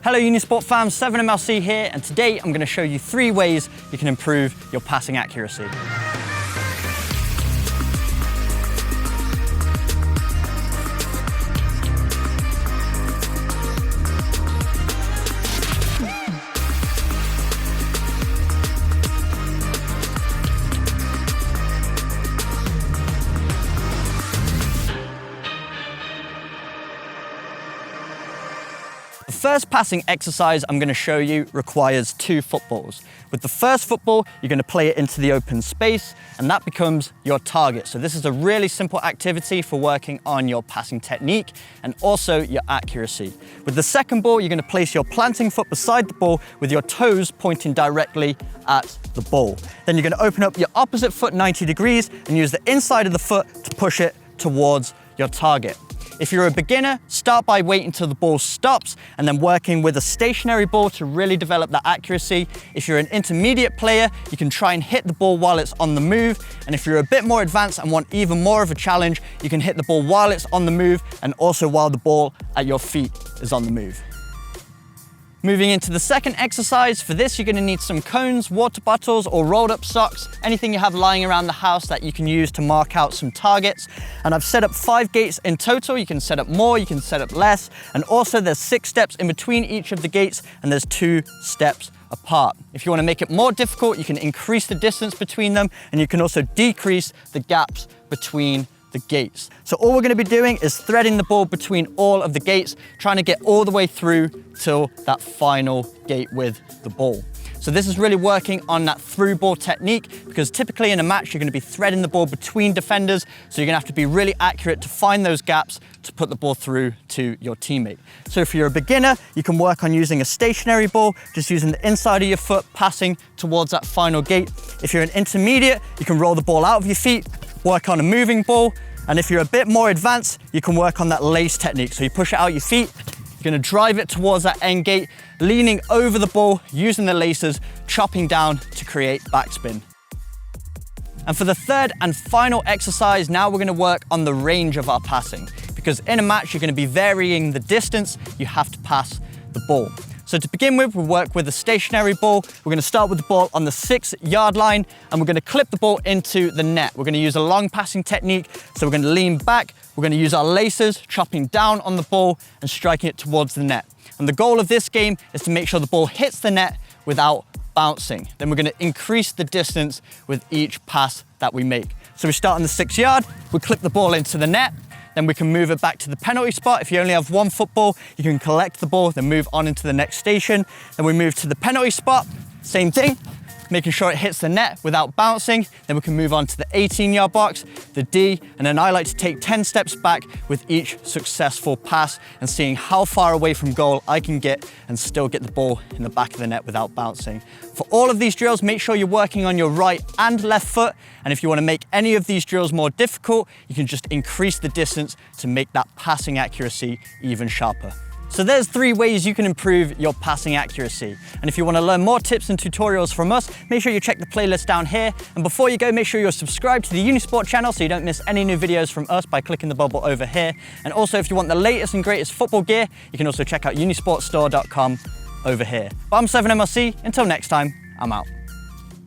Hello Unisport fans, 7MLC here, and today I'm going to show you 3 ways you can improve your passing accuracy. The first passing exercise I'm going to show you requires 2 footballs. With the first football, you're going to play it into the open space, and that becomes your target. So this is a really simple activity for working on your passing technique and also your accuracy. With the second ball, you're going to place your planting foot beside the ball with your toes pointing directly at the ball. Then you're going to open up your opposite foot 90 degrees and use the inside of the foot to push it towards your target. If you're a beginner, start by waiting until the ball stops and then working with a stationary ball to really develop that accuracy. If you're an intermediate player, you can try and hit the ball while it's on the move. And if you're a bit more advanced and want even more of a challenge, you can hit the ball while it's on the move and also while the ball at your feet is on the move. Moving into the second exercise, for this you're going to need some cones, water bottles or rolled up socks, anything you have lying around the house that you can use to mark out some targets. And I've set up 5 gates in total. You can set up more, you can set up less, and also there's 6 steps in between each of the gates and there's 2 steps apart. If you want to make it more difficult, you can increase the distance between them and you can also decrease the gaps between the gates. So all we're going to be doing is threading the ball between all of the gates, trying to get all the way through till that final gate with the ball. So this is really working on that through ball technique, because typically in a match you're going to be threading the ball between defenders, so you're going to have to be really accurate to find those gaps to put the ball through to your teammate. So if you're a beginner, you can work on using a stationary ball, just using the inside of your foot passing towards that final gate. If you're an intermediate, you can roll the ball out of your feet, work on a moving ball. And if you're a bit more advanced, you can work on that lace technique. So you push it out your feet, you're gonna drive it towards that end gate, leaning over the ball, using the laces, chopping down to create backspin. And for the third and final exercise, now we're gonna work on the range of our passing, because in a match, you're gonna be varying the distance you have to pass the ball. So to begin with, we'll work with a stationary ball. We're going to start with the ball on the 6-yard line and we're going to clip the ball into the net. We're going to use a long passing technique. So we're going to lean back, we're going to use our laces, chopping down on the ball and striking it towards the net. And the goal of this game is to make sure the ball hits the net without bouncing. Then we're going to increase the distance with each pass that we make. So we start on the 6-yard, we clip the ball into the net. Then we can move it back to the penalty spot. If you only have 1 football, you can collect the ball, then move on into the next station. Then we move to the penalty spot, same thing, making sure it hits the net without bouncing. Then we can move on to the 18-yard box, the D, and then I like to take 10 steps back with each successful pass and seeing how far away from goal I can get and still get the ball in the back of the net without bouncing. For all of these drills, make sure you're working on your right and left foot. And if you want to make any of these drills more difficult, you can just increase the distance to make that passing accuracy even sharper. So there's 3 ways you can improve your passing accuracy. And if you want to learn more tips and tutorials from us, make sure you check the playlist down here. And before you go, make sure you're subscribed to the Unisport channel so you don't miss any new videos from us by clicking the bubble over here. And also, if you want the latest and greatest football gear, you can also check out unisportstore.com over here. But I'm 7MLC. Until next time, I'm out.